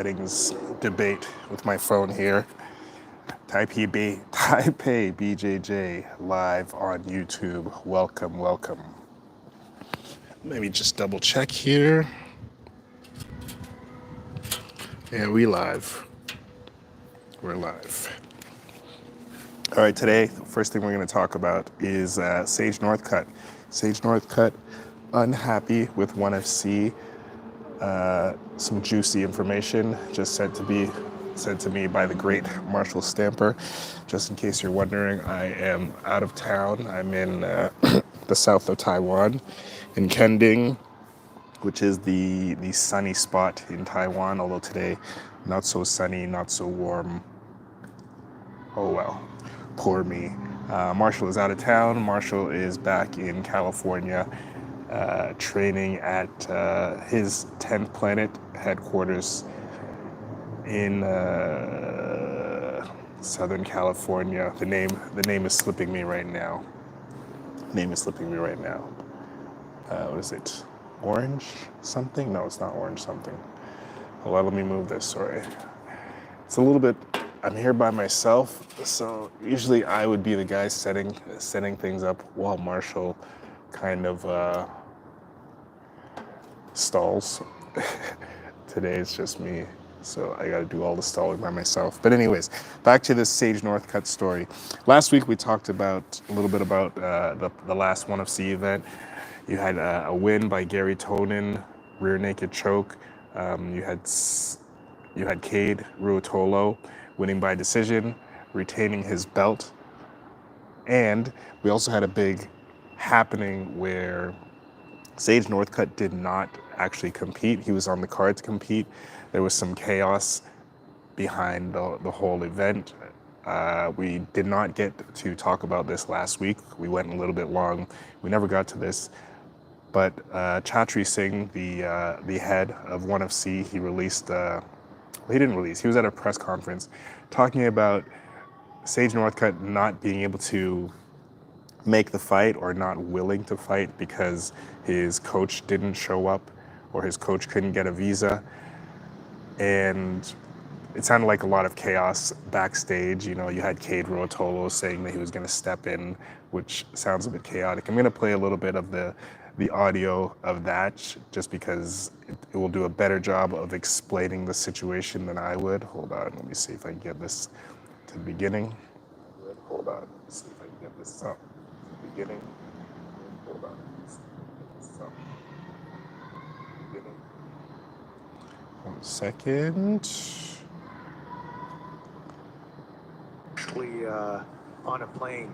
settings debate with my phone here. Taipei BJJ live on YouTube. Welcome. Let me just double check here. Yeah, we're live. All right, today, the first thing we're going to talk about is Sage Northcutt. Sage Northcutt, unhappy with ONE FC. Some juicy information just sent to me by the great Marshall Stamper. Just in case you're wondering, I am out of town. I'm in the south of Taiwan, in Kending, which is the sunny spot in Taiwan, although today not so sunny, not so warm. Oh well, poor me. Marshall is out of town. Marshall is back in California, training at his 10th Planet headquarters in Southern California. The name is slipping me right now. What is it? Orange something? No, it's not orange something. Hold on, let me move this. Sorry. It's a little bit. I'm here by myself, so usually I would be the guy setting things up while Marshall kind of stalls. Today it's just me, so I got to do all the stalling by myself. But anyways, back to this Sage Northcutt story. Last week we talked about a little bit about the last ONE FC event. You had a win by Gary Tonin, rear naked choke. You had Cade Ruotolo winning by decision, retaining his belt. And we also had a big happening where Sage Northcutt did not actually compete. He was on the card to compete. There was some chaos behind the whole event. We did not get to talk about this last week. We went a little bit long. We never got to this. But Chatri Singh, the head of ONE FC, he released, he didn't release, he was at a press conference talking about Sage Northcutt not being able to make the fight or not willing to fight because his coach didn't show up or his coach couldn't get a visa. And it sounded like a lot of chaos backstage. You know, you had Cade Ruotolo saying that he was going to step in, which sounds a bit chaotic. I'm going to play a little bit of the audio of that just because it will do a better job of explaining the situation than I would. Hold on, let me see if I can get this to the beginning. Hold on, let's see if I can get this up to the beginning. Hold on, let's see if I can get this up. Beginning. 1 second. Actually, on a plane.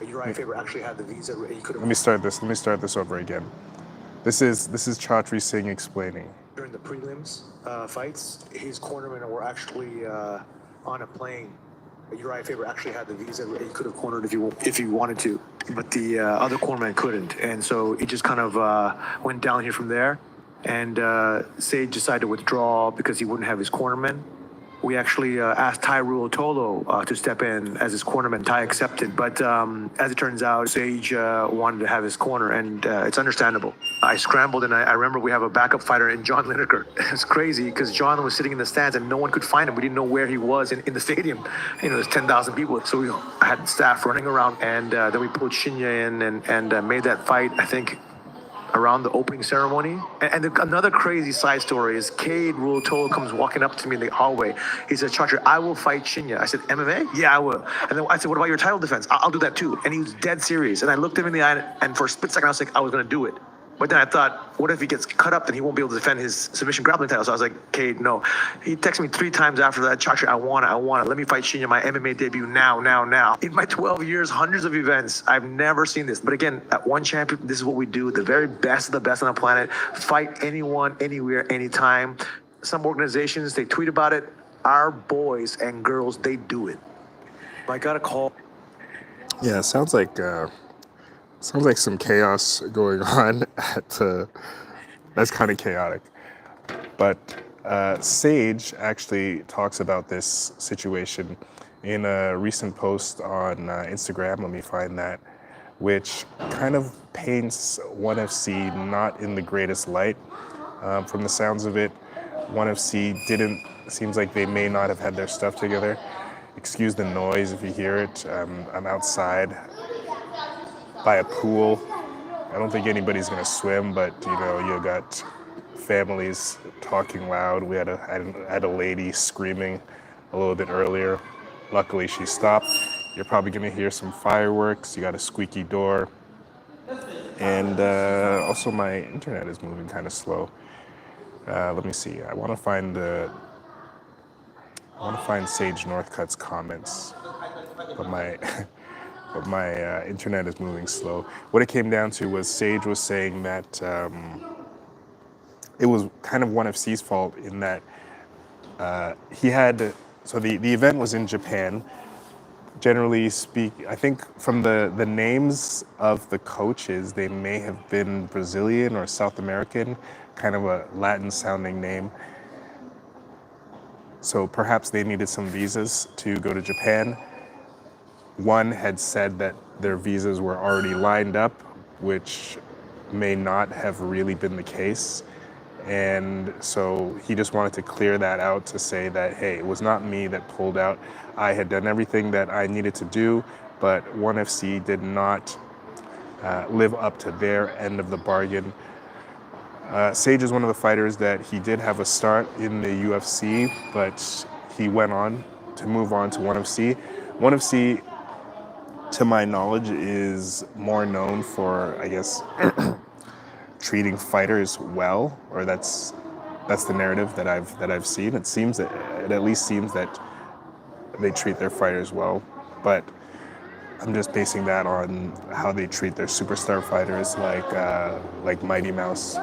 Uriah Faber actually had the visa. He could have. Let me start this over again. This is Chatri Singh explaining. During the prelims fights, his cornermen were actually on a plane. Uriah Faber actually had the visa. He could have cornered if he wanted to, but the other cornerman couldn't, and so it just kind of went down here from there. And Sage decided to withdraw because he wouldn't have his cornerman. We actually asked Tai Ruotolo to step in as his cornerman. Tai accepted, but as it turns out, Sage wanted to have his corner, and it's understandable. I scrambled, and I remember we have a backup fighter in John Lineker. It's crazy because John was sitting in the stands, and no one could find him. We didn't know where he was in the stadium. You know, there's 10,000 people, so we had staff running around, and then we pulled Shinya in and made that fight, I think, around the opening ceremony. And another crazy side story is Cade Ruotolo comes walking up to me in the hallway. He said, Chatri, I will fight Shinya. I said, MMA? Yeah, I will. And then I said, what about your title defense? I'll do that too. And he was dead serious. And I looked him in the eye, and for a split second, I was like, I was going to do it. But then I thought, what if he gets cut up, then he won't be able to defend his submission grappling title. So I was like, Cade, no. He texted me 3 times after that, Chatri, I want it. Let me fight Shinya, my MMA debut now. In my 12 years, hundreds of events, I've never seen this. But again, at ONE Champion, this is what we do. The very best of the best on the planet. Fight anyone, anywhere, anytime. Some organizations, they tweet about it. Our boys and girls, they do it. I got a call. Yeah, it sounds like some chaos going on that's kind of chaotic. But Sage actually talks about this situation in a recent post on Instagram. Let me find that, which kind of paints ONE FC not in the greatest light. From the sounds of it, ONE FC seems like they may not have had their stuff together. Excuse the noise if you hear it. I'm outside by a pool. I don't think anybody's gonna swim, but you got families talking loud. I had a lady screaming a little bit earlier. Luckily, she stopped. You're probably gonna hear some fireworks. You got a squeaky door, and also my internet is moving kind of slow. Let me see. I want to find Sage Northcutt's comments, but my but my internet is moving slow. What it came down to was Sage was saying that it was kind of ONE FC's fault in that he had. So the event was in Japan. Generally speak, I think from the names of the coaches, they may have been Brazilian or South American, kind of a Latin sounding name. So perhaps they needed some visas to go to Japan. One had said that their visas were already lined up, which may not have really been the case. And so he just wanted to clear that out to say that, hey, it was not me that pulled out. I had done everything that I needed to do, but ONE FC did not live up to their end of the bargain. Sage is one of the fighters that he did have a start in the UFC, but he went on to move on to ONE FC. ONE FC, to my knowledge, is more known for, I guess, treating fighters well, or that's the narrative that I've seen. It at least seems that they treat their fighters well, but I'm just basing that on how they treat their superstar fighters like Mighty Mouse.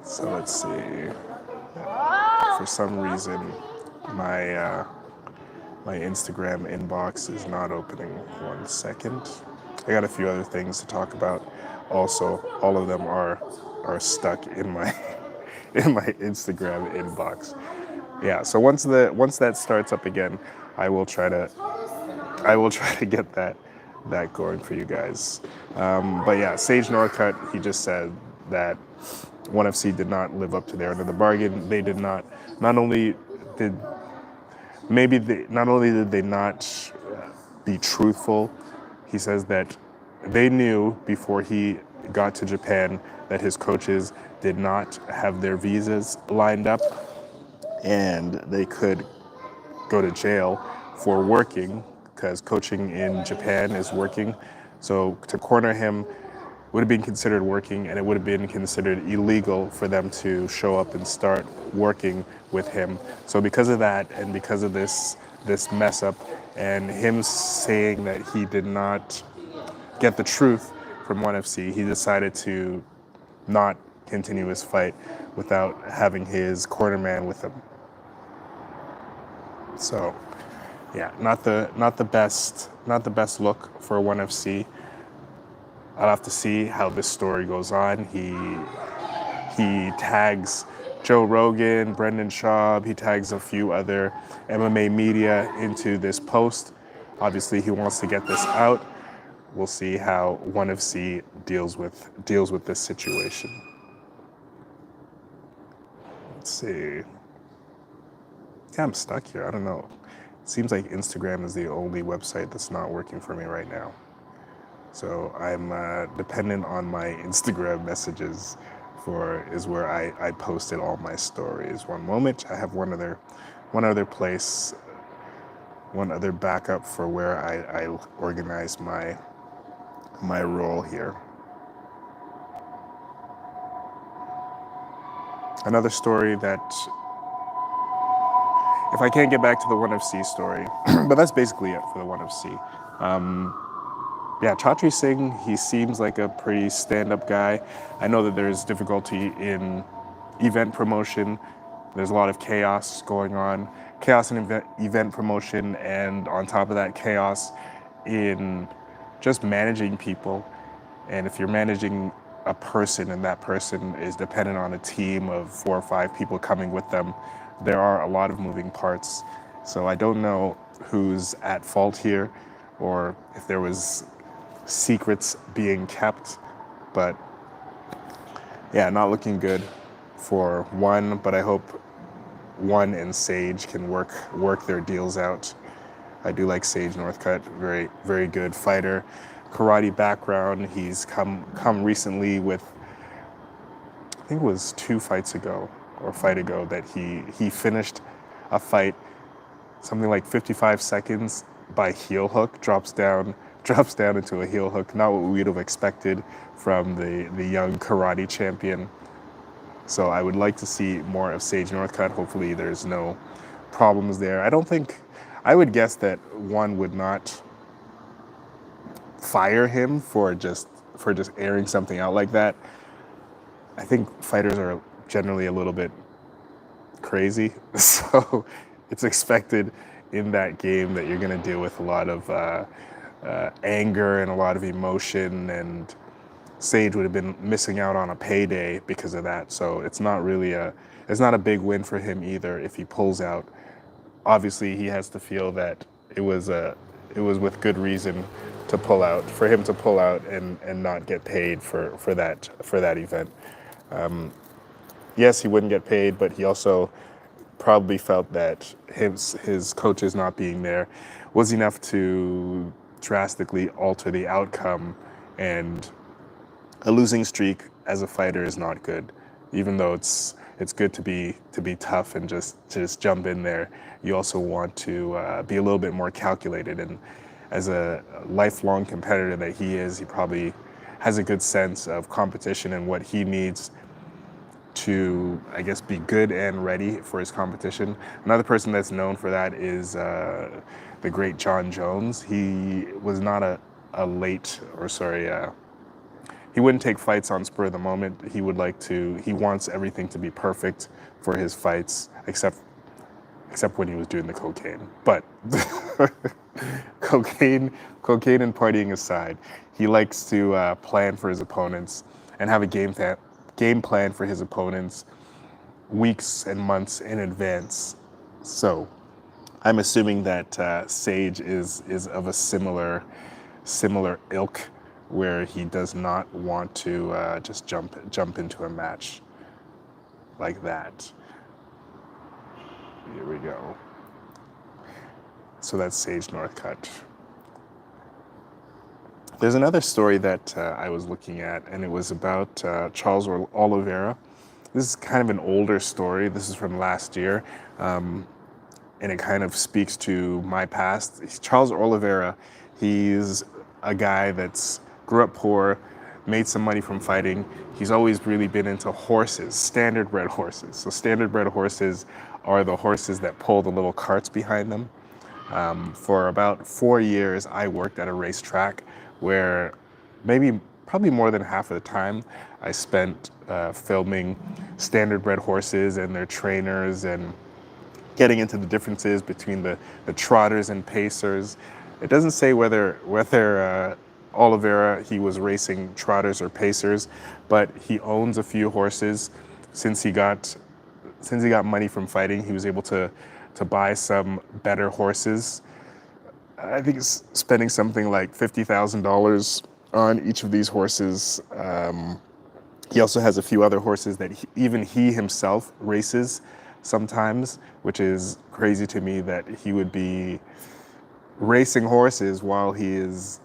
So let's see. For some reason, my Instagram inbox is not opening. 1 second. I got a few other things to talk about. Also, all of them are stuck in my Instagram inbox. Yeah. So once that starts up again, I will try to get that going for you guys. But yeah, Sage Northcutt, he just said that ONE FC did not live up to their end of the bargain. They did not. Not only did they not be truthful, he says that they knew before he got to Japan that his coaches did not have their visas lined up and they could go to jail for working, because coaching in Japan is working. So to corner him would have been considered working, and it would have been considered illegal for them to show up and start working with him. So because of that, and because of this mess up, and him saying that he did not get the truth from ONE FC, he decided to not continue his fight without having his cornerman with him. So, yeah, not the best look for ONE FC. I'll have to see how this story goes on. He tags Joe Rogan, Brendan Schaub, he tags a few other MMA media into this post. Obviously, he wants to get this out. We'll see how ONE FC deals with this situation. Let's see. Yeah, I'm stuck here. I don't know. It seems like Instagram is the only website that's not working for me right now. So I'm dependent on my Instagram messages is where I posted all my stories. One moment, I have one other place, one other backup for where I organize my role here. Another story that, if I can't get back to the ONE FC story, but that's basically it for the ONE FC. Yeah, Chatri Singh, he seems like a pretty stand-up guy. I know that there's difficulty in event promotion. There's a lot of chaos going on. Chaos in event promotion, and on top of that, chaos in just managing people. And if you're managing a person and that person is dependent on a team of 4 or 5 people coming with them, there are a lot of moving parts. So I don't know who's at fault here or if there was secrets being kept, but yeah, not looking good. for One, but I hope One and Sage can work their deals out. I do like Sage Northcutt, very very good fighter, karate background. He's come recently with, I think it was 2 fights ago or a fight ago, that he finished a fight something like 55 seconds by heel hook, drops down into a heel hook. Not what we'd have expected from the young karate champion. So I would like to see more of Sage Northcutt. Hopefully there's no problems there. I would guess that One would not fire him for just airing something out like that. I think fighters are generally a little bit crazy, so it's expected in that game that you're going to deal with a lot of anger and a lot of emotion, and Sage would have been missing out on a payday because of that. So it's not a big win for him either if he pulls out. Obviously, he has to feel that it was with good reason to pull out, for him to pull out and not get paid for that event. Yes, he wouldn't get paid, but he also probably felt that his coaches not being there was enough to drastically alter the outcome, and a losing streak as a fighter is not good. Even though it's good to be tough and just jump in there, you also want to be a little bit more calculated. And as a lifelong competitor that he is, he probably has a good sense of competition and what he needs to, I guess, be good and ready for his competition. Another person that's known for that is the great John Jones. He was not he wouldn't take fights on spur of the moment. He wants everything to be perfect for his fights, except when he was doing the cocaine. But cocaine and partying aside, he likes to plan for his opponents and have a game plan for his opponents weeks and months in advance. So I'm assuming that Sage is of a similar ilk, where he does not want to just jump into a match like that. Here we go. So that's Sage Northcutt. There's another story that I was looking at, and it was about Charles Oliveira. This is kind of an older story. This is from last year, and it kind of speaks to my past. Charles Oliveira, he's a guy that's grew up poor, made some money from fighting. He's always really been into horses, standardbred horses. So standardbred horses are the horses that pull the little carts behind them. For about 4 years, I worked at a racetrack where probably more than half of the time I spent filming standardbred horses and their trainers and getting into the differences between the trotters and pacers. It doesn't say whether Oliveira, he was racing trotters or pacers, but he owns a few horses. Since he got money from fighting, he was able to buy some better horses. I think he's spending something like $50,000 on each of these horses. He also has a few other horses that he himself races sometimes, which is crazy to me that he would be racing horses while he is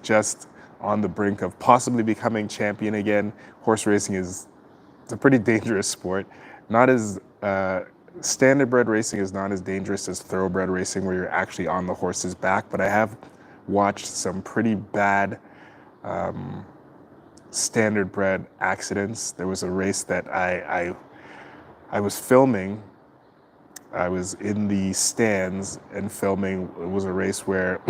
just on the brink of possibly becoming champion again. Horse racing it's a pretty dangerous sport. Not as standardbred racing is not as dangerous as thoroughbred racing, where you're actually on the horse's back. But I have watched some pretty bad standardbred accidents. There was a race that I was filming. I was in the stands and filming. It was a race where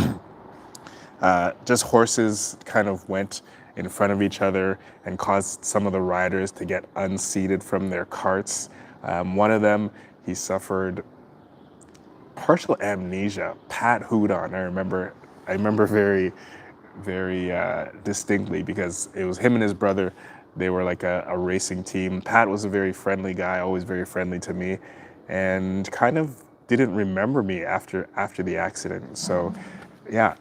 just horses kind of went in front of each other and caused some of the riders to get unseated from their carts. One of them, he suffered partial amnesia. Pat Hudon, I remember very, very distinctly, because it was him and his brother. They were like a racing team. Pat was a very friendly guy, always very friendly to me, and kind of didn't remember me after the accident. So yeah,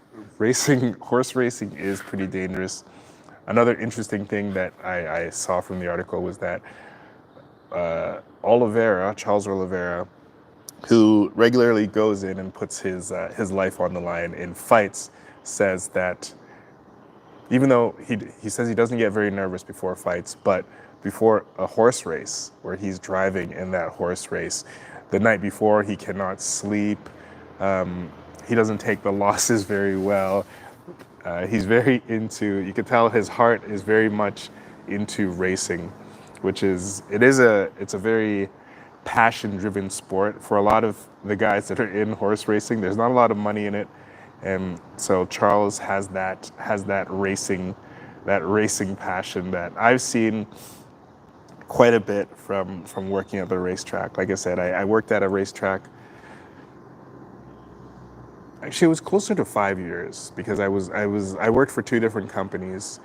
horse racing is pretty dangerous. Another interesting thing that I saw from the article was that Charles Oliveira, who regularly goes in and puts his life on the line in fights, says that even though he says he doesn't get very nervous before fights, but before a horse race where he's driving in that horse race, the night before he cannot sleep. He doesn't take the losses very well. He's very into. You can tell his heart is very much into racing, it's a very passion-driven sport for a lot of the guys that are in horse racing. There's not a lot of money in it, and so Charles has that racing passion that I've seen quite a bit from working at the racetrack. Like I said, I worked at a racetrack. Actually, it was closer to 5 years because I worked for two different companies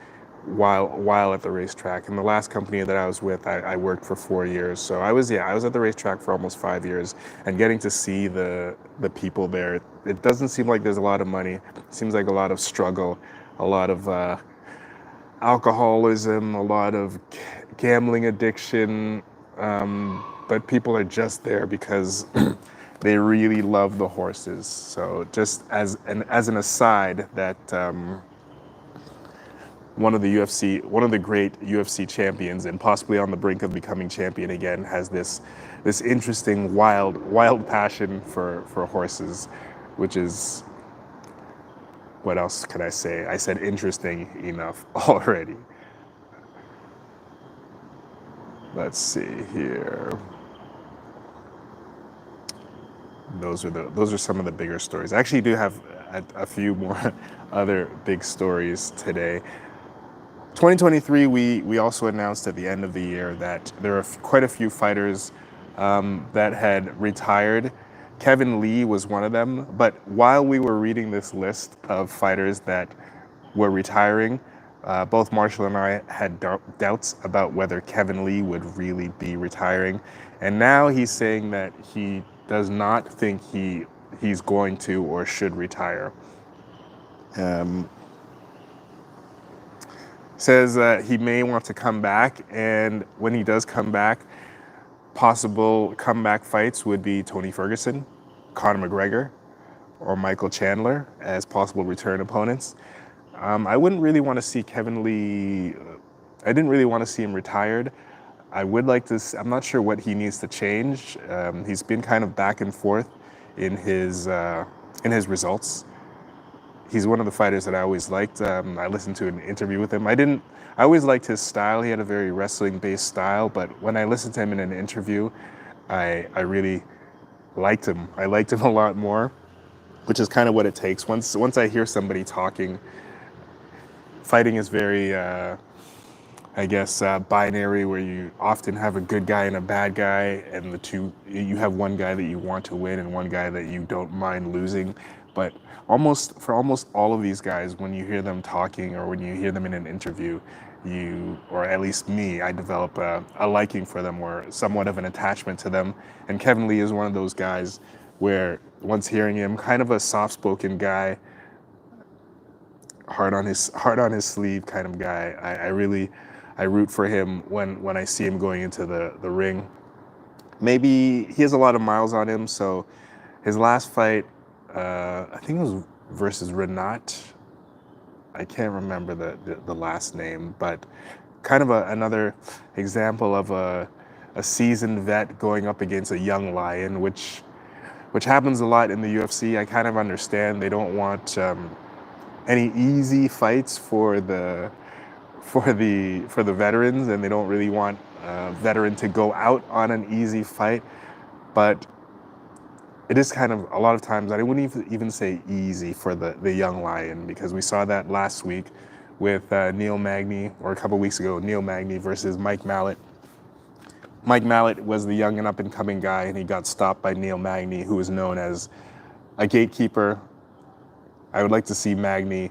while at the racetrack. And the last company that I was with, I worked for 4 years. So I was at the racetrack for almost 5 years, and getting to see the people there. It doesn't seem like there's a lot of money. It seems like a lot of struggle, a lot of alcoholism, a lot of gambling addiction. But people are just there because they really love the horses. So just as an aside, that one of the great UFC champions, and possibly on the brink of becoming champion again, has this interesting wild passion for horses, which is, what else can I say? I said interesting enough already. Let's see here. Those are some of the bigger stories. I actually do have a few more other big stories today. 2023, we also announced at the end of the year that there are quite a few fighters that had retired. Kevin Lee was one of them. But while we were reading this list of fighters that were retiring, both Marshall and I had doubts about whether Kevin Lee would really be retiring. And now he's saying that he does not think he's going to or should retire. Says that he may want to come back, and when he does come back, possible comeback fights would be Tony Ferguson, Conor McGregor, or Michael Chandler as possible return opponents. I wouldn't really want to see Kevin Lee. I didn't really want to see him retired. I would like to. I'm not sure what he needs to change. He's been kind of back and forth in his results. He's one of the fighters that I always liked. I listened to an interview with him. I always liked his style. He had a very wrestling-based style, but when I listened to him in an interview, I really liked him. I liked him a lot more, which is kind of what it takes. Once I hear somebody talking, fighting is very, binary, where you often have a good guy and a bad guy, and you have one guy that you want to win and one guy that you don't mind losing. But for almost all of these guys, when you hear them talking or when you hear them in an interview, or at least me, I develop a liking for them or somewhat of an attachment to them. And Kevin Lee is one of those guys where, once hearing him, kind of a soft-spoken guy, heart on his sleeve kind of guy. I root for him when I see him going into the ring. Maybe he has a lot of miles on him, so his last fight, I think it was versus Rinat. I can't remember the last name, but kind of another example of a seasoned vet going up against a young lion, which happens a lot in the UFC. I kind of understand they don't want any easy fights for the veterans, and they don't really want a veteran to go out on an easy fight. But it is kind of, a lot of times, I wouldn't even say easy for the young lion, because we saw that last week with Neil Magny, or a couple weeks ago, Neil Magny versus Mike Mallet. Mike Mallet was the young and up-and-coming guy, and he got stopped by Neil Magny, who is known as a gatekeeper. I would like to see Magny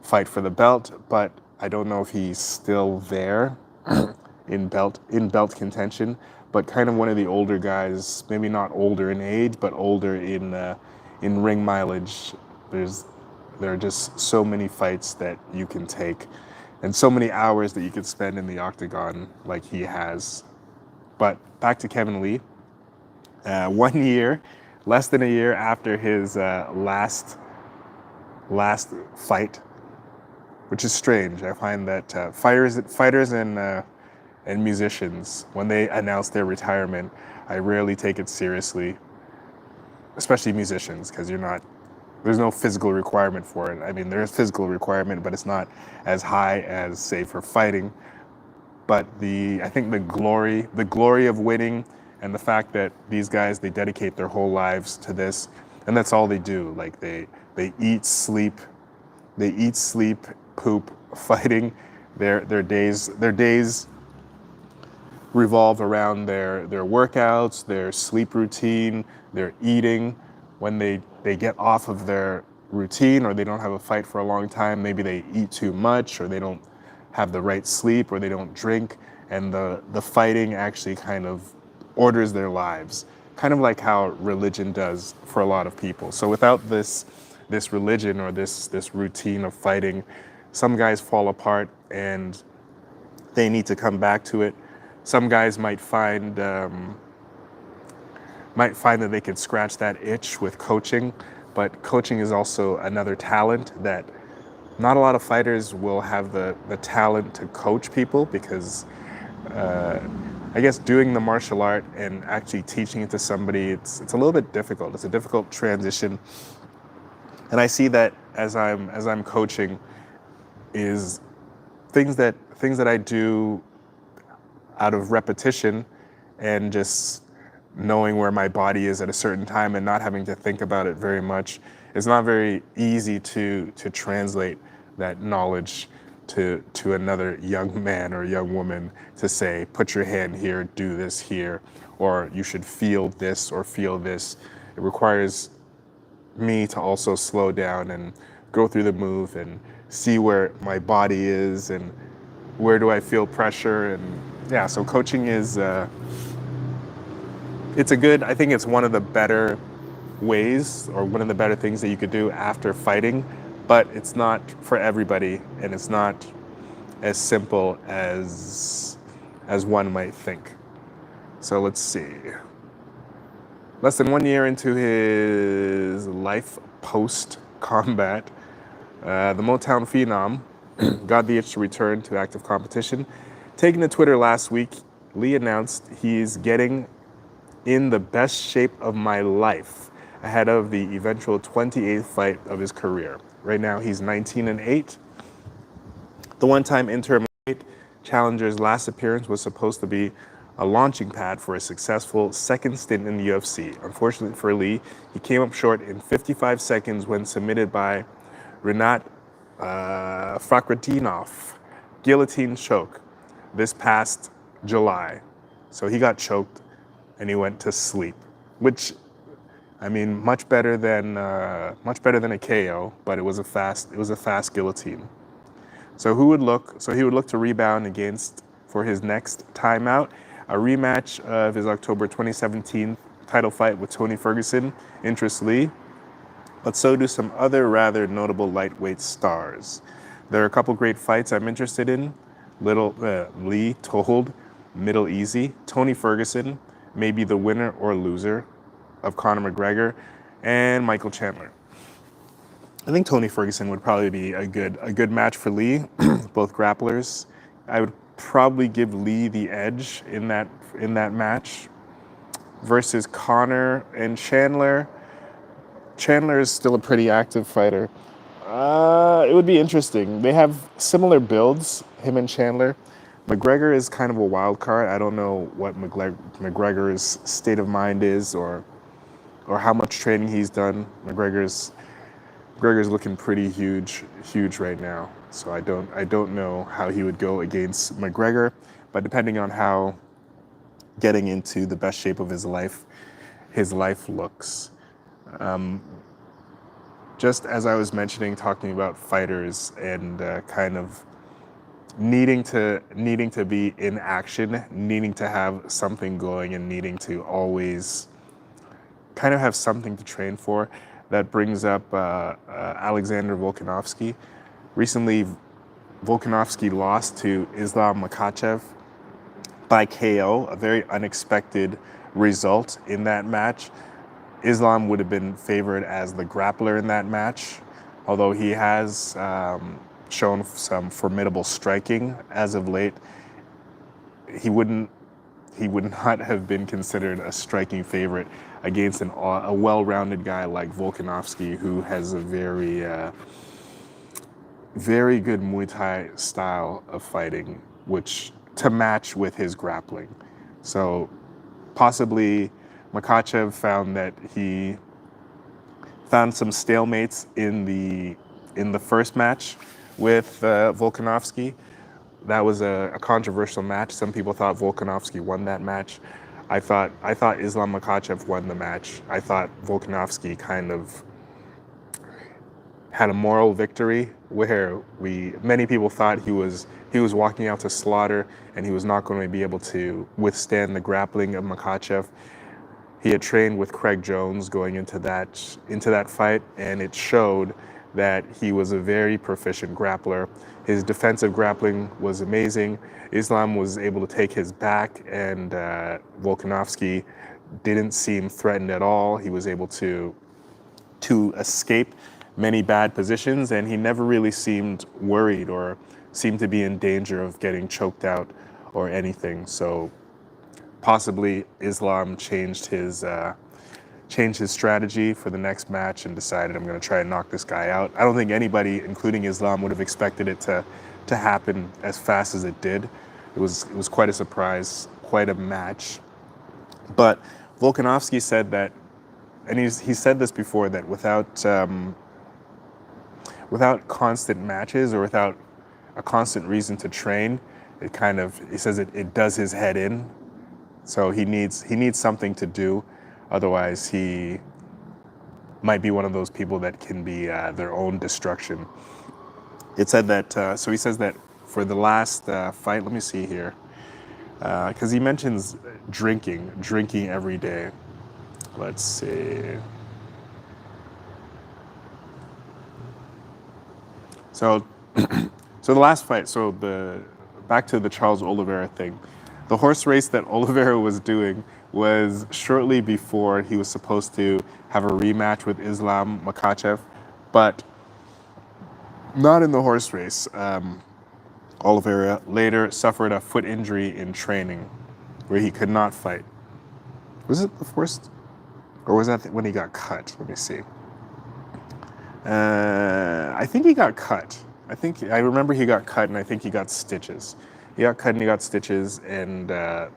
fight for the belt, but I don't know if he's still there in belt contention. But kind of one of the older guys, maybe not older in age, but older in ring mileage. There are just so many fights that you can take, and so many hours that you can spend in the octagon, like he has. But back to Kevin Lee. 1 year, less than a year after his last fight, which is strange. I find that fighters and musicians, when they announce their retirement, I rarely take it seriously, especially musicians, because there's no physical requirement for it. I mean, there is physical requirement, but it's not as high as, say, for fighting. But I think the glory of winning, and the fact that these guys, they dedicate their whole lives to this, and that's all they do. Like they eat, sleep, poop, fighting. Their days revolve around their workouts, their sleep routine, their eating. When they get off of their routine, or they don't have a fight for a long time, maybe they eat too much, or they don't have the right sleep, or they don't drink, and the fighting actually kind of orders their lives, kind of like how religion does for a lot of people. So without this religion or this routine of fighting, some guys fall apart and they need to come back to it. Some guys might find that they could scratch that itch with coaching, but coaching is also another talent that not a lot of fighters will have the talent to coach people, because I guess doing the martial art and actually teaching it to somebody, it's a little bit difficult. It's a difficult transition. And I see that as I'm coaching, is things that I do out of repetition and just knowing where my body is at a certain time and not having to think about it very much. It's not very easy to translate that knowledge to another young man or young woman, to say, put your hand here, do this here, or you should feel this or feel this. It requires me to also slow down and go through the move and see where my body is and where do I feel pressure. And yeah, so coaching is, I think it's one of the better ways, or one of the better things that you could do after fighting, but it's not for everybody, and it's not as simple as one might think. So let's see. Less than 1 year into his life post-combat, the Motown phenom got the itch to return to active competition. Taking to Twitter last week, Lee announced he's getting in the best shape of my life ahead of the eventual 28th fight of his career. Right now, he's 19-8. The one-time interim challenger's last appearance was supposed to be a launching pad for a successful second stint in the UFC. Unfortunately for Lee, he came up short in 55 seconds when submitted by Rinat Fakhretdinov, guillotine choke, this past July. So he got choked and he went to sleep, which, I mean, much better than a KO, but it was a fast guillotine. So he would look to rebound for his next timeout, a rematch of his October 2017 title fight with Tony Ferguson interests Lee, but so do some other rather notable lightweight stars. There are a couple great fights I'm interested in. Lee told Middle Easy, Tony Ferguson may be the winner or loser of Conor McGregor and Michael Chandler. I think Tony Ferguson would probably be a good match for Lee, both grapplers. I would probably give Lee the edge in that match versus Conor and Chandler. Chandler is still a pretty active fighter. It would be interesting. They have similar builds, him and Chandler. McGregor is kind of a wild card. I don't know what McGregor's state of mind is, or how much training he's done. McGregor's looking pretty huge right now. So I don't know how he would go against McGregor, but depending on how getting into the best shape of his life looks. Just as I was mentioning, talking about fighters and kind of needing to be in action, needing to have something going, and needing to always kind of have something to train for. That brings up Alexander Volkanovski. Recently, Volkanovski lost to Islam Mackachev, by KO, a very unexpected result in that match. Islam would have been favored as the grappler in that match, although he has shown some formidable striking as of late. He would not have been considered a striking favorite against a well-rounded guy like Volkanovski, who has a very good Muay Thai style of fighting, which to match with his grappling. So possibly Mackachev found that he found some stalemates in the first match with Volkanovski. That was a controversial match. Some people thought Volkanovski won that match. I thought Islam Makhachev won the match. I thought Volkanovski kind of had a moral victory where many people thought he was walking out to slaughter and he was not going to be able to withstand the grappling of Mackachev. He had trained with Craig Jones going into that fight, and it showed that he was a very proficient grappler. His defensive grappling was amazing. Islam was able to take his back, and Volkanovski didn't seem threatened at all. He was able to escape many bad positions, and he never really seemed worried or seemed to be in danger of getting choked out or anything. So possibly Islam changed his strategy for the next match and decided, I'm going to try and knock this guy out. I don't think anybody, including Islam, would have expected it to happen as fast as it did. It was quite a surprise, quite a match. But Volkanovski said that, and he said this before, that without constant matches or without a constant reason to train, he says it does his head in. So he needs something to do. Otherwise, he might be one of those people that can be their own destruction. It said that, so he says that for the last fight, let me see here, because he mentions drinking every day. Let's see. So, so the last fight, back to the Charles Oliveira thing. The horse race that Oliveira was doing was shortly before he was supposed to have a rematch with Islam Makhachev, but not in the horse race. Oliveira later suffered a foot injury in training where he could not fight. Was it the first, or was that when he got cut? Let me see. I think he got cut. I remember he got cut, and I think he got stitches. He got cut and he got stitches, and the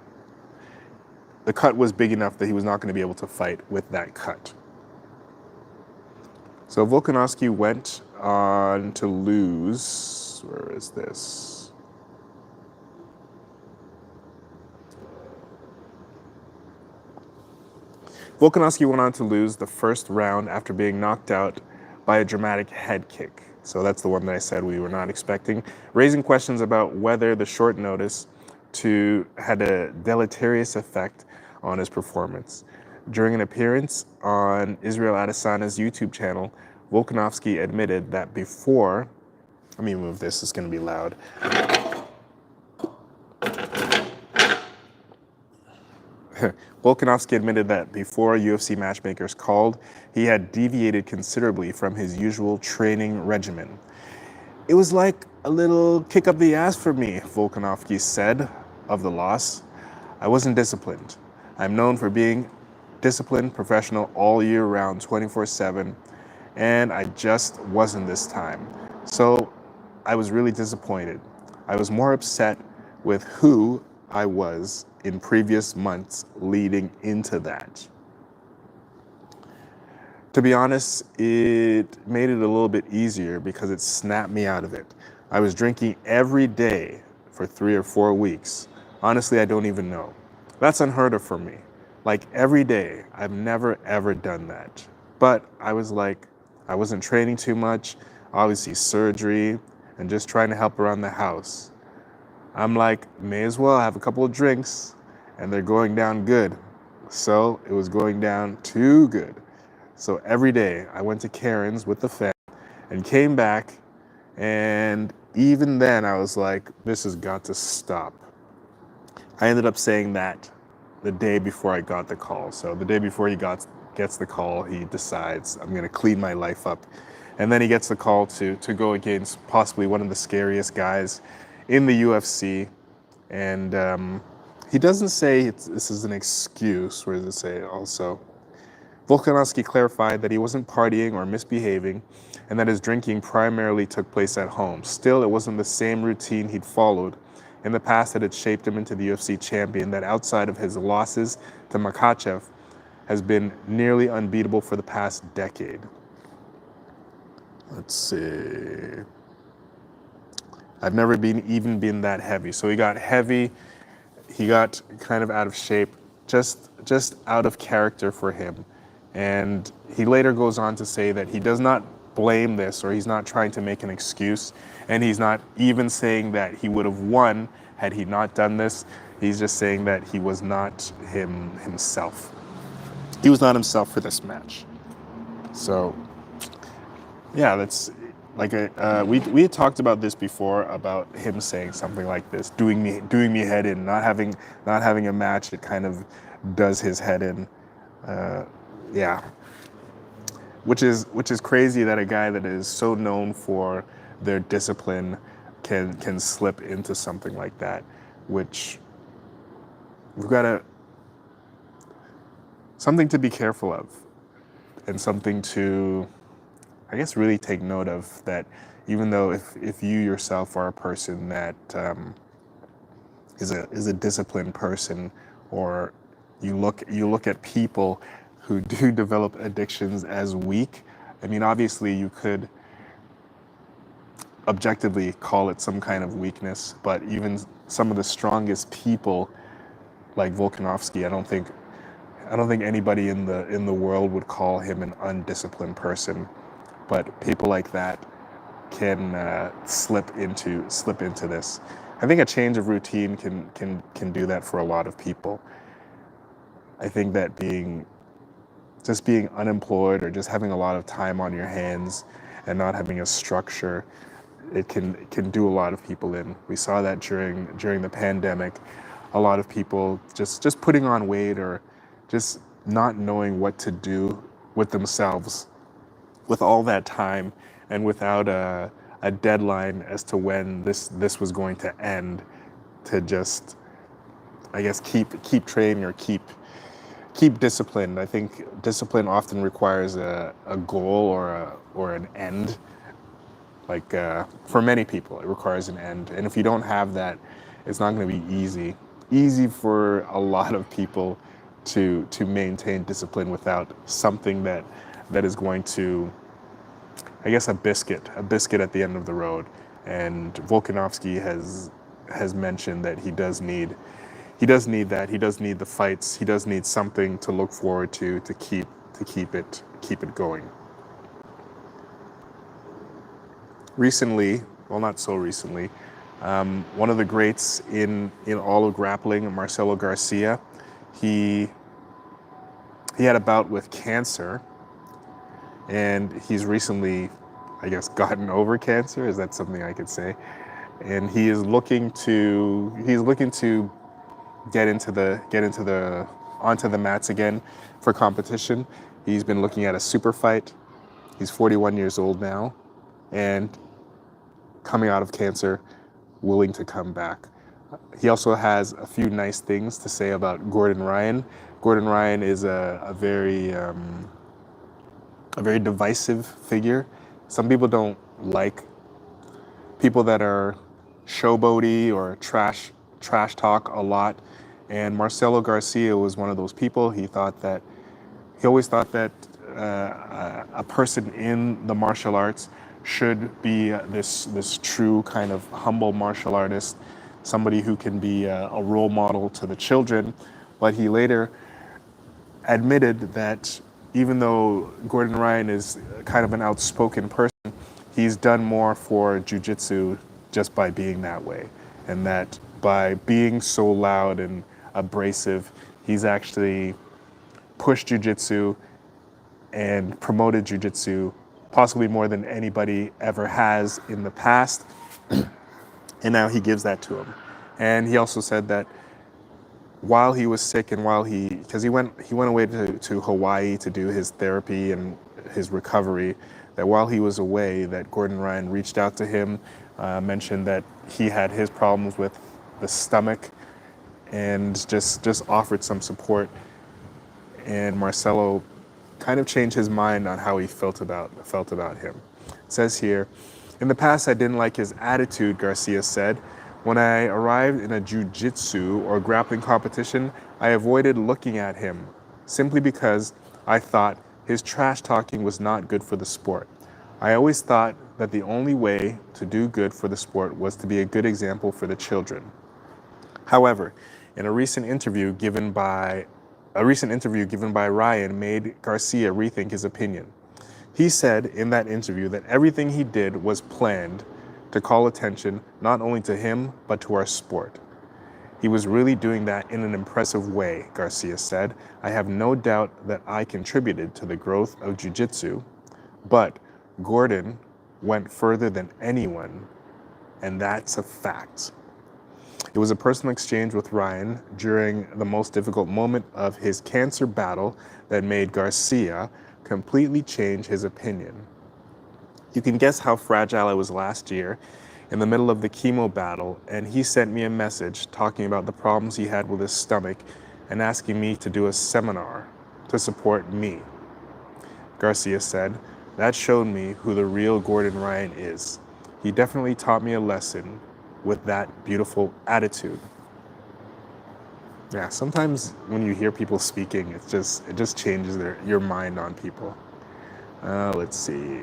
cut was big enough that he was not going to be able to fight with that cut. So Volkanovski went on to lose. Where is this? Volkanovski went on to lose the first round after being knocked out by a dramatic head kick. So that's the one that I said we were not expecting, raising questions about whether the short notice had a deleterious effect on his performance. During an appearance on Israel Adesana's YouTube channel, Volkanovski admitted that before, let me move this, it's going to be loud. Volkanovski admitted that before UFC matchmakers called, he had deviated considerably from his usual training regimen. It was like a little kick up the ass for me, Volkanovski said of the loss. I wasn't disciplined. I'm known for being disciplined, professional all year round, 24/7, and I just wasn't this time. So I was really disappointed. I was more upset with who I was in previous months leading into that. To be honest, it made it a little bit easier because it snapped me out of it. I was drinking every day for 3 or 4 weeks. Honestly, I don't even know. That's unheard of for me. Like every day, I've never ever done that. But I was like, I wasn't training too much, obviously surgery, and just trying to help around the house. I'm like, may as well have a couple of drinks, and they're going down good. So it was going down too good. So every day I went to Karen's with the fam and came back, and even then I was like, this has got to stop. I ended up saying that the day before I got the call. So the day before he gets the call, he decides, I'm going to clean my life up. And then he gets the call to go against possibly one of the scariest guys in the UFC. And he doesn't say this is an excuse. Where does it say also? Volkanovski clarified that he wasn't partying or misbehaving, and that his drinking primarily took place at home. Still, it wasn't the same routine he'd followed in the past that had shaped him into the UFC champion that, outside of his losses to Mackachev, has been nearly unbeatable for the past decade. Let's see. I've never even been that heavy. So he got heavy. He got kind of out of shape, just out of character for him. And he later goes on to say that he does not blame this, or he's not trying to make an excuse. And he's not even saying that he would have won had he not done this. He's just saying that he was not himself. He was not himself for this match. So, yeah, that's like we had talked about this before, about him saying something like this, doing me head in, not having a match that kind of does his head in. Yeah, which is crazy that a guy that is so known for their discipline can slip into something like that, which we've got something to be careful of, and something to, I guess, really take note of, that even though if you yourself are a person that is a disciplined person, or you look at people who do develop addictions as weak, I mean, obviously you could objectively call it some kind of weakness, but even some of the strongest people like Volkanovski, I don't think anybody in the world would call him an undisciplined person. But people like that can slip into this. I think a change of routine can do that for a lot of people. I think that being unemployed, or just having a lot of time on your hands and not having a structure, it can do a lot of people in. We saw that during the pandemic. A lot of people just putting on weight, or just not knowing what to do with themselves with all that time, and without a deadline as to when this was going to end, to just, I guess, keep training, or keep disciplined. I think discipline often requires a goal or an end. Like for many people, it requires an end, and if you don't have that, it's not going to be easy for a lot of people to maintain discipline without something that is going to, I guess, a biscuit at the end of the road. And Volkanovski has mentioned that he does need that. He does need the fights. He does need something to look forward to keep it going. Recently, well, not so recently, one of the greats in all of grappling, Marcelo Garcia, he had a bout with cancer, and he's recently, I guess, gotten over cancer. Is that something I could say? And he is looking to get onto the mats again for competition. He's been looking at a super fight. He's 41 years old now, and coming out of cancer, willing to come back. He also has a few nice things to say about Gordon Ryan. Gordon Ryan is a very divisive figure. Some people don't like people that are showboaty or trash talk a lot. And Marcelo Garcia was one of those people. He always thought that a person in the martial arts should be this true kind of humble martial artist, somebody who can be a role model to the children. But he later admitted that even though Gordon Ryan is kind of an outspoken person, he's done more for jiu-jitsu just by being that way. And that by being so loud and abrasive, he's actually pushed jiu-jitsu and promoted jiu-jitsu possibly more than anybody ever has in the past. And now he gives that to him. And he also said that while he was sick and because he went away to Hawaii to do his therapy and his recovery, that while he was away, that Gordon Ryan reached out to him, mentioned that he had his problems with the stomach, and just offered some support. And Marcelo kind of changed his mind on how he felt about him. It says here, in the past I didn't like his attitude, Garcia said. When I arrived in a jiu-jitsu or grappling competition, I avoided looking at him simply because I thought his trash talking was not good for the sport. I always thought that the only way to do good for the sport was to be a good example for the children. However, in a recent interview given by Ryan made Garcia rethink his opinion. He said in that interview that everything he did was planned to call attention not only to him, but to our sport. He was really doing that in an impressive way, Garcia said. I have no doubt that I contributed to the growth of jiu-jitsu, but Gordon went further than anyone, and that's a fact. It was a personal exchange with Ryan during the most difficult moment of his cancer battle that made Garcia completely change his opinion. You can guess how fragile I was last year in the middle of the chemo battle, and he sent me a message talking about the problems he had with his stomach and asking me to do a seminar to support me. Garcia said, that showed me who the real Gordon Ryan is. He definitely taught me a lesson with that beautiful attitude. Yeah, sometimes when you hear people speaking, it just changes your mind on people. Let's see.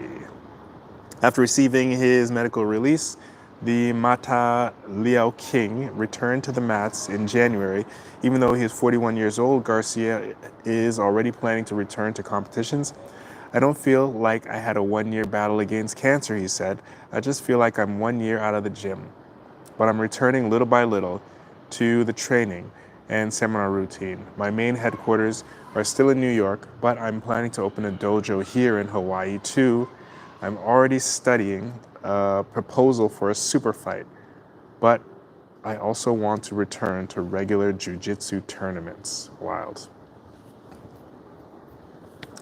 After receiving his medical release, the Mata Liao King returned to the mats in January. Even though he is 41 years old, Garcia is already planning to return to competitions. I don't feel like I had a 1-year battle against cancer, he said. I just feel like I'm 1 year out of the gym. But I'm returning little by little to the training and seminar routine. My main headquarters are still in New York, but I'm planning to open a dojo here in Hawaii too. I'm already studying a proposal for a super fight, but I also want to return to regular jiu-jitsu tournaments. Wild.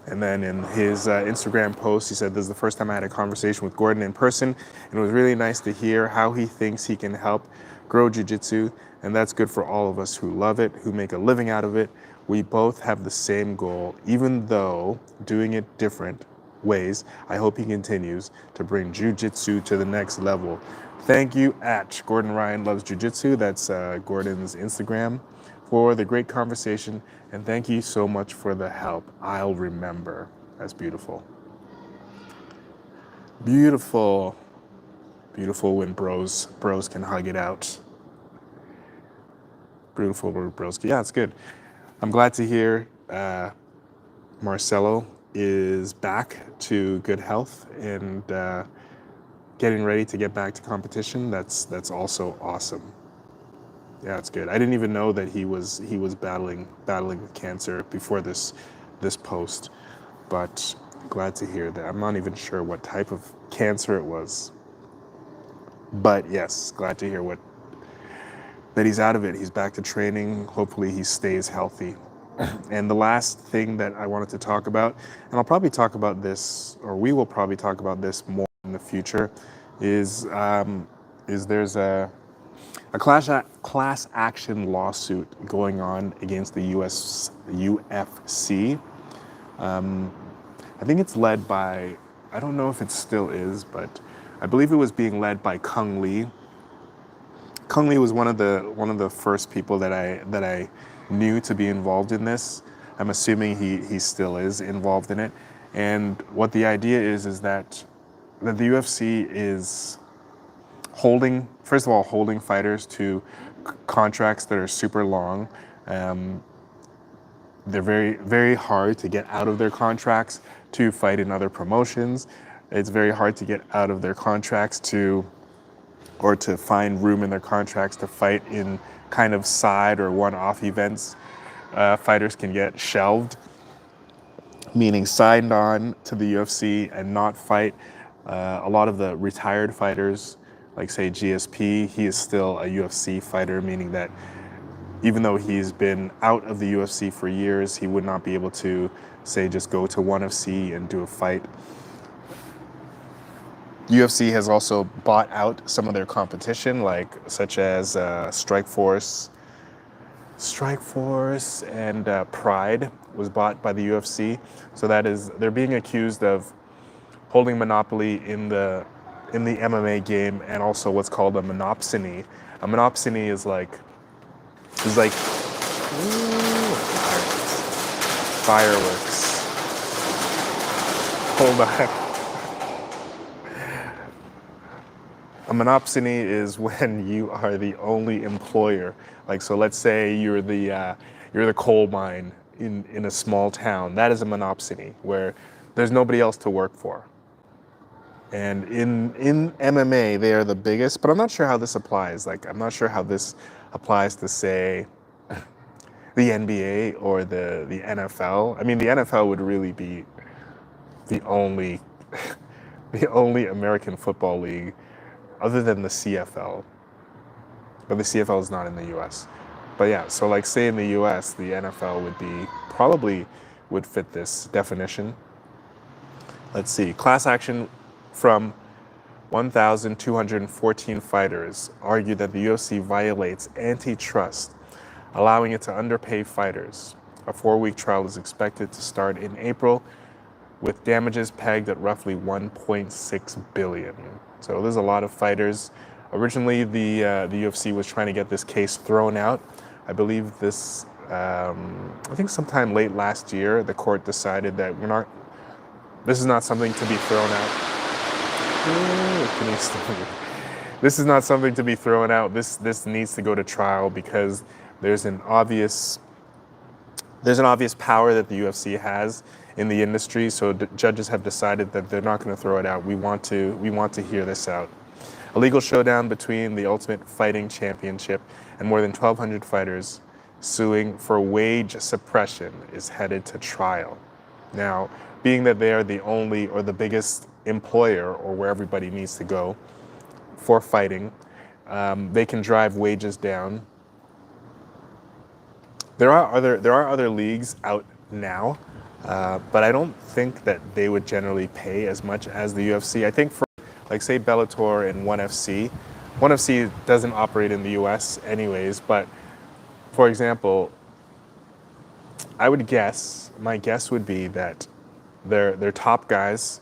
And then in his Instagram post, he said, this is the first time I had a conversation with Gordon in person, and it was really nice to hear how he thinks he can help grow jiu-jitsu, and that's good for all of us who love it, who make a living out of it. We both have the same goal, even though doing it different ways. I hope he continues to bring jiu-jitsu to the next level. Thank you at Gordon Ryan Loves Jiu-Jitsu. That's Gordon's Instagram, for the great conversation, and thank you so much for the help. I'll remember. That's beautiful. Beautiful. Beautiful when bros can hug it out. Beautiful bros. Yeah, it's good. I'm glad to hear Marcelo is back to good health and getting ready to get back to competition. That's also awesome. Yeah, it's good. I didn't even know that he was battling with cancer before this post, but glad to hear that. I'm not even sure what type of cancer it was, but yes, glad to hear that he's out of it. He's back to training. Hopefully he stays healthy. And the last thing that I wanted to talk about, and I'll probably talk about this, or we will probably talk about this more in the future, is there's a class action lawsuit going on against the UFC. I think it's led by, I don't know if it still is, but I believe it was being led by Kung Lee. Kung Lee was one of the first people that I knew to be involved in this. I'm assuming he still is involved in it. And what the idea is that the UFC is holding fighters to contracts that are super long. They're very, very hard to get out of their contracts to fight in other promotions. It's very hard to get out of their contracts to find room in their contracts to fight in kind of side or one-off events. Fighters can get shelved, meaning signed on to the UFC and not fight. A lot of the retired fighters, like say GSP, he is still a UFC fighter, meaning that even though he's been out of the UFC for years, he would not be able to, say, just go to ONE FC and do a fight. UFC has also bought out some of their competition, such as Strikeforce and Pride was bought by the UFC. So they're being accused of holding monopoly in the MMA game, and also what's called a monopsony. A monopsony is like ooh, fireworks. Hold on. A monopsony is when you are the only employer. So let's say you're the coal mine in a small town. That is a monopsony where there's nobody else to work for. And in MMA, they are the biggest, but I'm not sure how this applies. I'm not sure how this applies to, say, the NBA or the NFL. I mean, the NFL would really be the only American Football League other than the CFL. But the CFL is not in the US. But yeah, so say in the US, the NFL probably would fit this definition. Let's see, class action from 1,214 fighters argued that the UFC violates antitrust, allowing it to underpay fighters. A 4-week trial is expected to start in April, with damages pegged at roughly $1.6 billion. So there's a lot of fighters. Originally, the UFC was trying to get this case thrown out. I believe I think sometime late last year, the court decided that this is not something to be thrown out. This is not something to be thrown out. This needs to go to trial because there's an obvious power that the UFC has in the industry. So judges have decided that they're not going to throw it out. We want to hear this out. A legal showdown between the Ultimate Fighting Championship and more than 1,200 fighters suing for wage suppression is headed to trial. Now, being that they are the only or the biggest employer, or where everybody needs to go for fighting, they can drive wages down. There are other leagues out now, but I don't think that they would generally pay as much as the UFC. I think for say Bellator and ONE FC. ONE FC doesn't operate in the US anyways, but for example, my guess would be that their top guys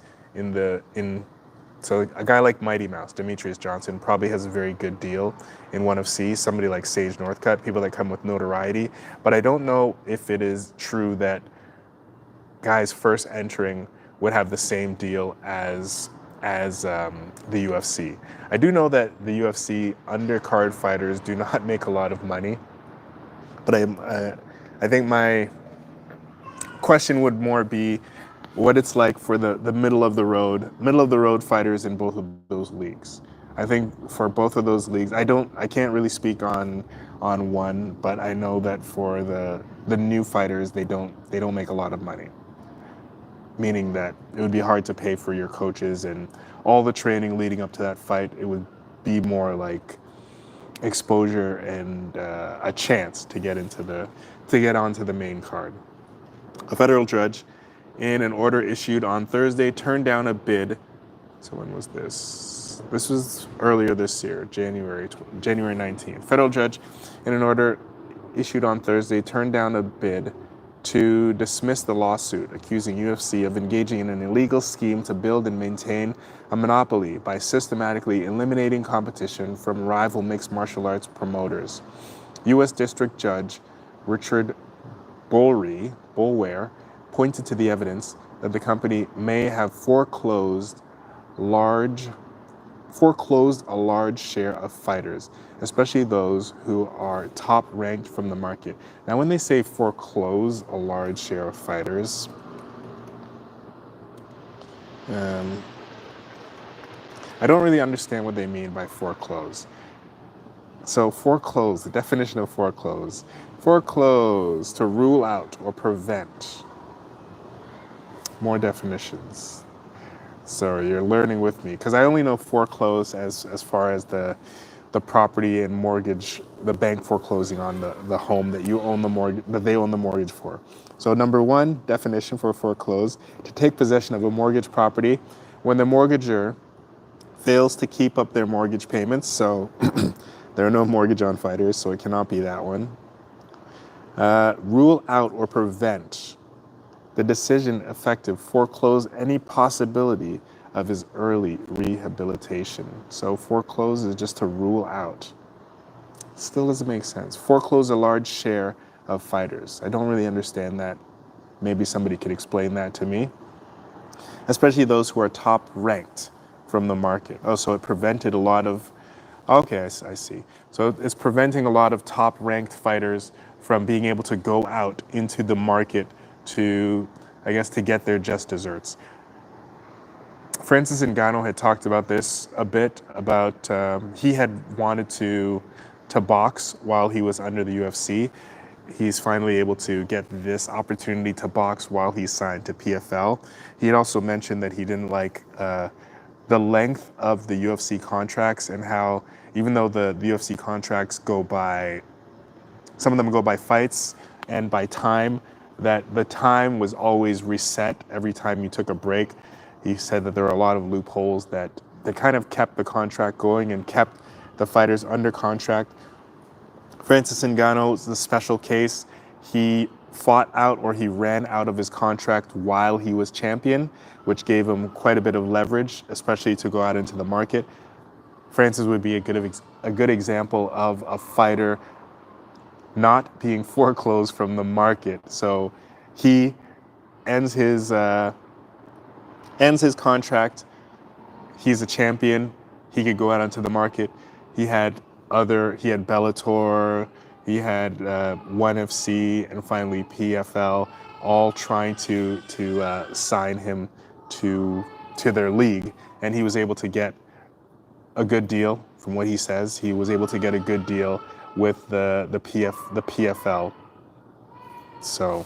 so a guy like Mighty Mouse, Demetrius Johnson, probably has a very good deal in ONE FC. Somebody like Sage Northcutt, people that come with notoriety. But I don't know if it is true that guys first entering would have the same deal as the UFC. I do know that the UFC undercard fighters do not make a lot of money, but I think my question would more be what it's like for the middle of the road fighters in both of those leagues. I think for both of those leagues, I can't really speak on one, but I know that for the new fighters, they don't make a lot of money. Meaning that it would be hard to pay for your coaches and all the training leading up to that fight. It would be more like exposure and a chance to get onto the main card. A federal judge, in an order issued on Thursday, turned down a bid. So when was this? This was earlier this year, January 19th. Federal judge, in an order issued on Thursday, turned down a bid to dismiss the lawsuit, accusing UFC of engaging in an illegal scheme to build and maintain a monopoly by systematically eliminating competition from rival mixed martial arts promoters. U.S. District Judge Richard Boulware pointed to the evidence that the company may have foreclosed a large share of fighters, especially those who are top ranked from the market. Now, when they say foreclose a large share of fighters, I don't really understand what they mean by foreclose. So foreclose, the definition of foreclose, to rule out or prevent. More definitions. So you're learning with me, because I only know foreclose as far as the the property and mortgage, the bank foreclosing on the home that you own the mortgage, that they own the mortgage for. So number one definition for foreclose: to take possession of a mortgage property when the mortgager fails to keep up their mortgage payments. So there are no mortgage on fighters, so it cannot be that one. Rule out or prevent the decision effective, foreclose any possibility of his early rehabilitation. So foreclose is just to rule out. Still doesn't make sense. Foreclose a large share of fighters. I don't really understand that. Maybe somebody could explain that to me. Especially those who are top ranked from the market. Oh, so it prevented a lot of, okay, I see. So it's preventing a lot of top ranked fighters from being able to go out into the market to, I guess, to get their just desserts. Francis Ngannou had talked about this a bit, about he had wanted to box while he was under the UFC. He's finally able to get this opportunity to box while he's signed to PFL. He had also mentioned that he didn't like the length of the UFC contracts, and how even though the UFC contracts go by, some of them go by fights and by time, that the time was always reset every time you took a break. He said that there are a lot of loopholes that kind of kept the contract going and kept the fighters under contract. Francis Ngannou is the special case. He fought out, or he ran out of his contract while he was champion, which gave him quite a bit of leverage, especially to go out into the market. Francis would be a good example of a fighter not being foreclosed from the market. So he ends his contract. He's a champion. He could go out onto the market. He had Bellator, he had ONE FC, and finally PFL, all trying to sign him to their league, and he was able to get a good deal. From what he says, he was able to get a good deal with the PFL. So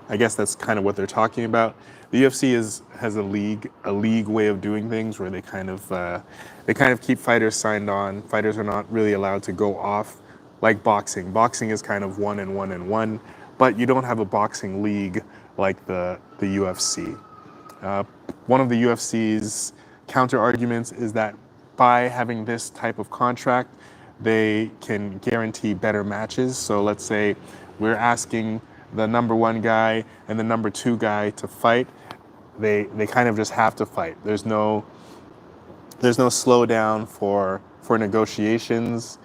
I guess that's kind of what they're talking about. The UFC has a league way of doing things, where they kind of keep fighters signed on. Fighters are not really allowed to go off, like boxing. Boxing is kind of one and one and one, but you don't have a boxing league like the UFC. One of the UFC's counter arguments is that by having this type of contract, they can guarantee better matches. So let's say we're asking the number one guy and the number two guy to fight. They kind of just have to fight. There's no slowdown for negotiations.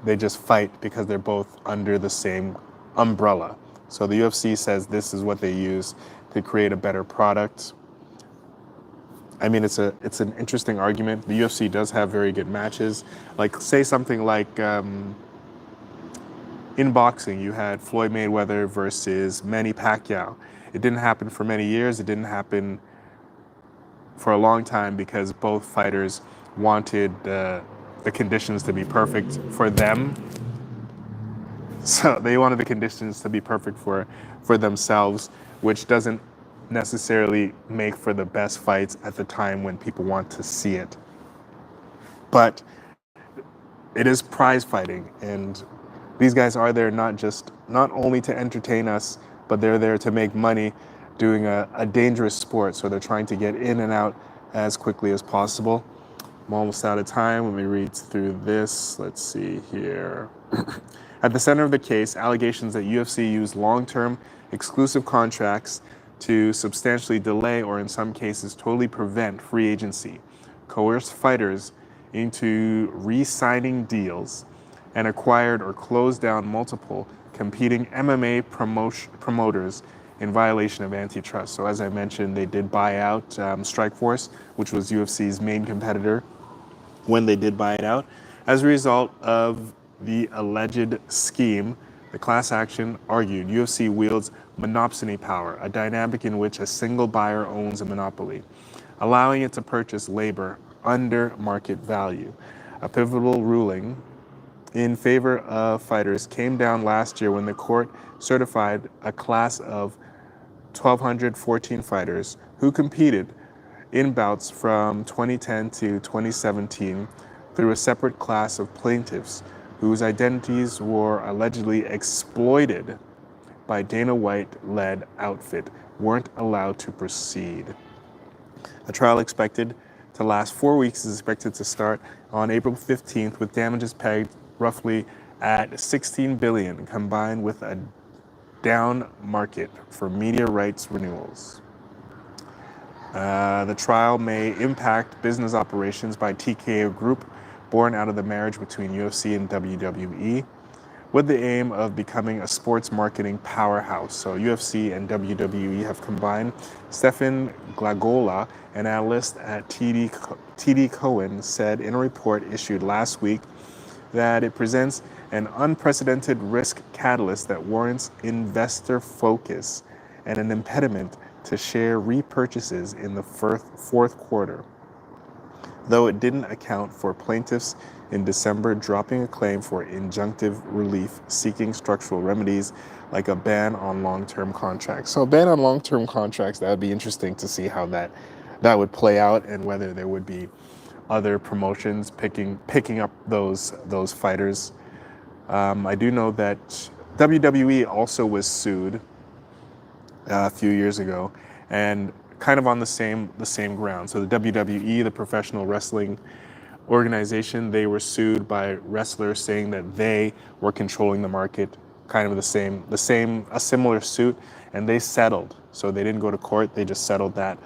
They just fight because they're both under the same umbrella. So the UFC says this is what they use to create a better product. I mean, it's an interesting argument. The UFC does have very good matches. Like, say something like in boxing, you had Floyd Mayweather versus Manny Pacquiao. It didn't happen for many years. It didn't happen for a long time because both fighters wanted the conditions to be perfect for them. So they wanted the conditions to be perfect for themselves, which doesn't necessarily make for the best fights at the time when people want to see it. But it is prize fighting, and these guys are there not only to entertain us, but they're there to make money doing a dangerous sport. So they're trying to get in and out as quickly as possible. I'm almost out of time. Let me read through this. Let's see here. At the center of the case, allegations that UFC used long-term exclusive contracts to substantially delay, or in some cases totally prevent, free agency, coerced fighters into re-signing deals, and acquired or closed down multiple competing MMA promoters in violation of antitrust. So as I mentioned, they did buy out Strikeforce, which was UFC's main competitor, when they did buy it out. As a result of the alleged scheme, the class action argued UFC wields monopsony power, a dynamic in which a single buyer owns a monopoly, allowing it to purchase labor under market value. A pivotal ruling in favor of fighters came down last year when the court certified a class of 1,214 fighters who competed in bouts from 2010 to 2017 through a separate class of plaintiffs whose identities were allegedly exploited by Dana White-led outfit weren't allowed to proceed. A trial expected to last 4 weeks is expected to start on April 15th, with damages pegged roughly at 16 billion, combined with a down market for media rights renewals. The trial may impact business operations by TKO Group, born out of the marriage between UFC and WWE, with the aim of becoming a sports marketing powerhouse. So UFC and WWE have combined. Stefan Glagola, an analyst at TD Cowen, said in a report issued last week that it presents an unprecedented risk catalyst that warrants investor focus and an impediment to share repurchases in the fourth quarter, though it didn't account for plaintiffs in December dropping a claim for injunctive relief seeking structural remedies like a ban on long-term contracts. So a ban on long-term contracts, that would be interesting to see how that would play out, and whether there would be other promotions picking up those fighters. I do know that WWE also was sued a few years ago, and kind of on the same ground. So the WWE, the professional wrestling organization, they were sued by wrestlers saying that they were controlling the market, kind of a similar suit, and they settled. So they didn't go to court, they just settled that.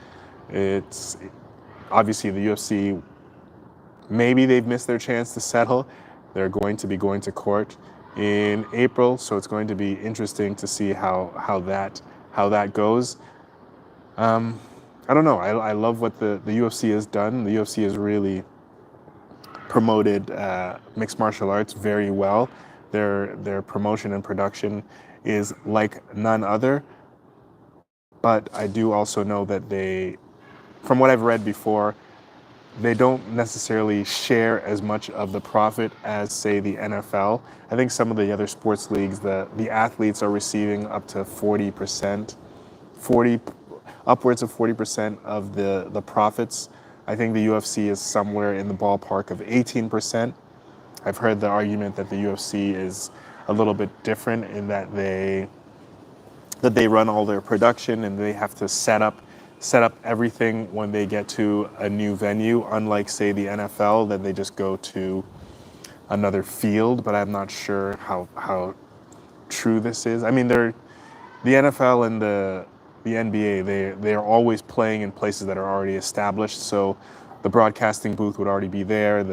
It's obviously the UFC, maybe they've missed their chance to settle. They're going to be going to court in April, so it's going to be interesting to see how that goes. I don't know. I love what the UFC has done. The UFC has really promoted mixed martial arts very well. Their promotion and production is like none other. But I do also know that they, from what I've read before, they don't necessarily share as much of the profit as, say, the NFL. I think some of the other sports leagues, the athletes are receiving up to 40%, upwards of 40% of the profits. I think the UFC is somewhere in the ballpark of 18%. I've heard the argument that the UFC is a little bit different in that they run all their production and they have to set up everything when they get to a new venue, unlike, say, the NFL, that they just go to another field. But I'm not sure how true this is. I mean, the NFL and the NBA, they're always playing in places that are already established, so the broadcasting booth would already be there,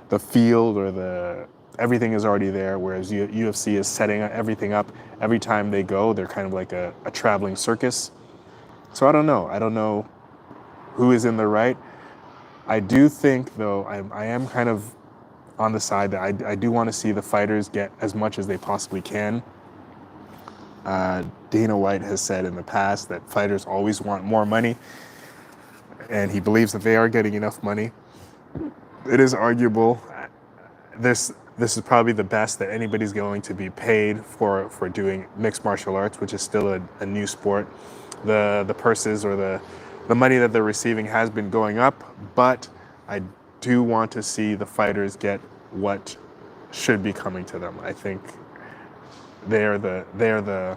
the field or everything is already there, whereas UFC is setting everything up every time they go. They're kind of like a traveling circus. So I don't know who is in the right. I do think, though, I am kind of on the side that I do want to see the fighters get as much as they possibly can. Dana White has said in the past that fighters always want more money, and he believes that they are getting enough money. It is arguable. This is probably the best that anybody's going to be paid for doing mixed martial arts, which is still a new sport. The purses or the money that they're receiving has been going up, but I do want to see the fighters get what should be coming to them. I think they're the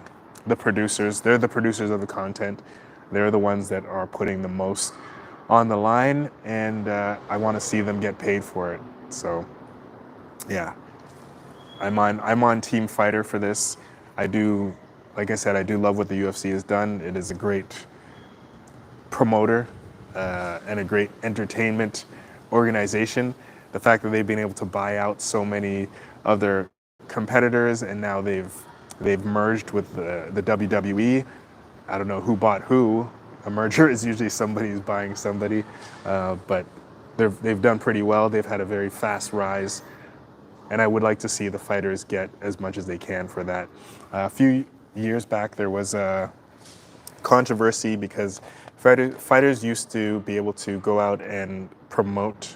producers. They're the producers of the content. They're the ones that are putting the most on the line, and I want to see them get paid for it. So, yeah, I'm on Team Fighter for this. Like I said, I do love what the UFC has done. It is a great promoter and a great entertainment organization. The fact that they've been able to buy out so many of their competitors, and now they've merged with the WWE. I don't know who bought who. A merger is usually somebody's buying somebody, but they've done pretty well. They've had a very fast rise, and I would like to see the fighters get as much as they can for that. A few years back, there was a controversy because fighters used to be able to go out and promote.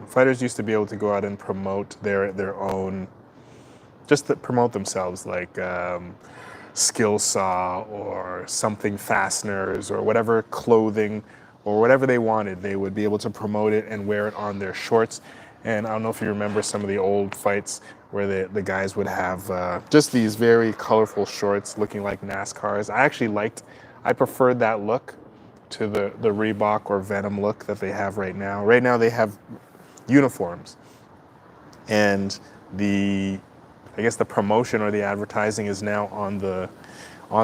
Fighters used to be able to go out and promote their own, just to promote themselves, like Skill Saw or Something Fasteners or whatever clothing or whatever they wanted, they would be able to promote it and wear it on their shorts. And I don't know if you remember some of the old fights where the guys would have just these very colorful shorts looking like NASCARs. I preferred that look to the Reebok or Venom look that they have right now. Right now they have uniforms, and I guess the promotion or the advertising is now on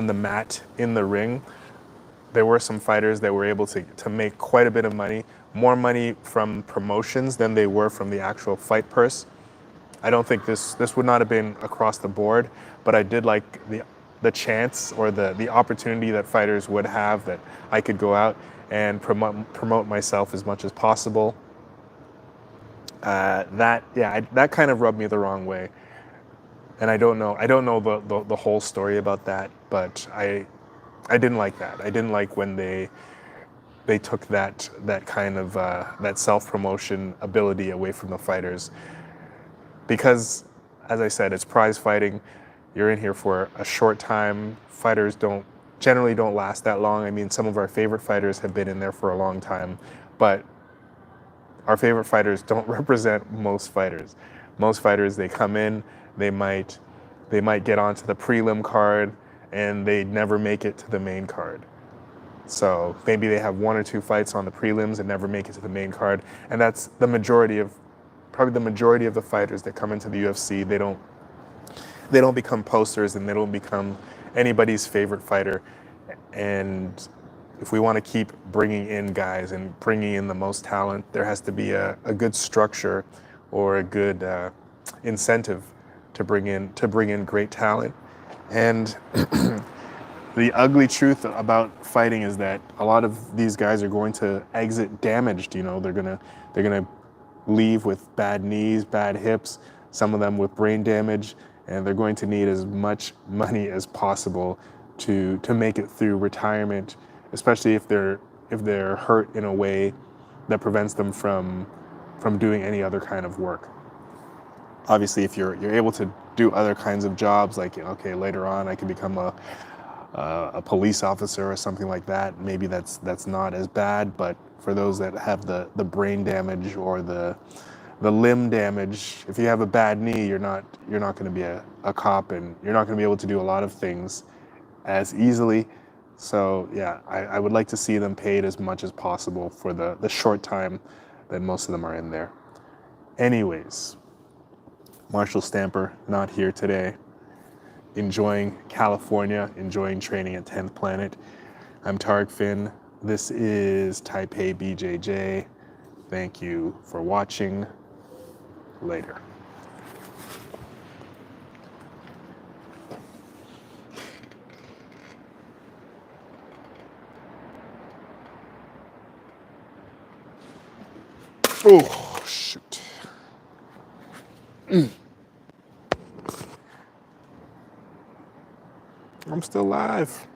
the mat in the ring. There were some fighters that were able to make quite a bit of money, more money from promotions than they were from the actual fight purse. I don't think this would not have been across the board, but I did like the chance or the opportunity that fighters would have, that I could go out and promote myself as much as possible. That kind of rubbed me the wrong way, and I don't know the whole story about that, but I didn't like that. I didn't like when they took that kind of that self-promotion ability away from the fighters, because, as I said, it's prize fighting. You're in here for a short time. Fighters generally don't last that long. I mean, some of our favorite fighters have been in there for a long time, but our favorite fighters don't represent most fighters. Most fighters, they come in, they might get onto the prelim card, and they never make it to the main card. So maybe they have 1 or 2 fights on the prelims and never make it to the main card, and that's probably the majority of the fighters that come into the UFC. They don't become posters, and they don't become anybody's favorite fighter. And if we want to keep bringing in guys and bringing in the most talent, there has to be a good structure or a good incentive to bring in great talent. And the ugly truth about fighting is that a lot of these guys are going to exit damaged. They're gonna leave with bad knees, bad hips, some of them with brain damage, and they're going to need as much money as possible to make it through retirement, especially if they're hurt in a way that prevents them from doing any other kind of work. Obviously, if you're able to do other kinds of jobs, like, okay, later on I can become a police officer or something like that, maybe that's not as bad. But for those that have the brain damage or the limb damage, if you have a bad knee, you're not going to be a cop, and you're not going to be able to do a lot of things as easily. So yeah, I would like to see them paid as much as possible for the short time that most of them are in there. Anyways, Marshall Stamper not here today, enjoying California, enjoying training at 10th Planet. I'm Tarek Finn. This is Taipei BJJ. Thank you for watching. Later. Oh, shoot. I'm still live.